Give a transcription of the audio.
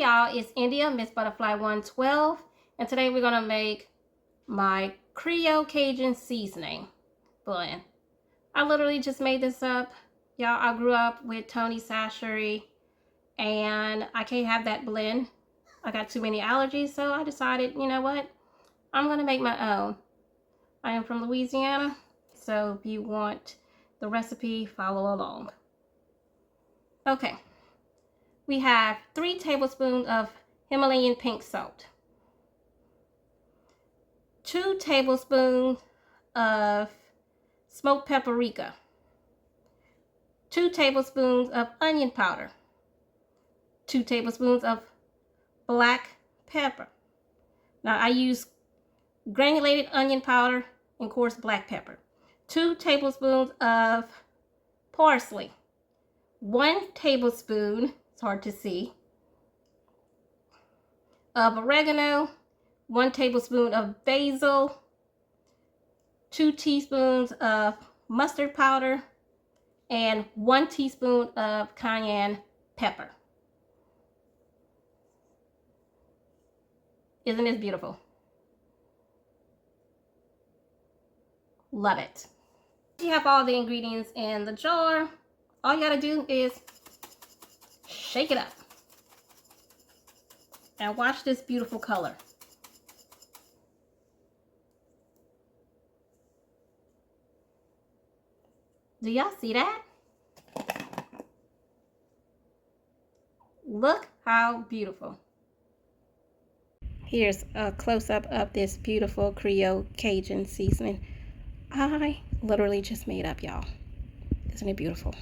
Hey y'all, it's India, Miss Butterfly 112, and today we're gonna make my Creole Cajun Seasoning blend. I literally just made this up. Y'all, I grew up with Tony Sashery, and I can't have that blend. I got too many allergies, so I decided, you know what? I'm gonna make my own. I am from Louisiana, so if you want the recipe, follow along. Okay. We have 3 tablespoons of Himalayan pink salt, 2 tablespoons of smoked paprika, 2 tablespoons of onion powder, 2 tablespoons of black pepper. Now I use granulated onion powder and coarse black pepper, 2 tablespoons of parsley, 1 tablespoon, it's hard to see, of oregano, 1 tablespoon of basil, 2 teaspoons of mustard powder, and 1 teaspoon of cayenne pepper. Isn't this beautiful? Love it. You have all the ingredients in the jar. All you gotta do is shake it up. And watch this beautiful color. Do y'all see that? Look how beautiful. Here's a close-up of this beautiful Creole Cajun seasoning. I literally just made up, y'all. Isn't it beautiful?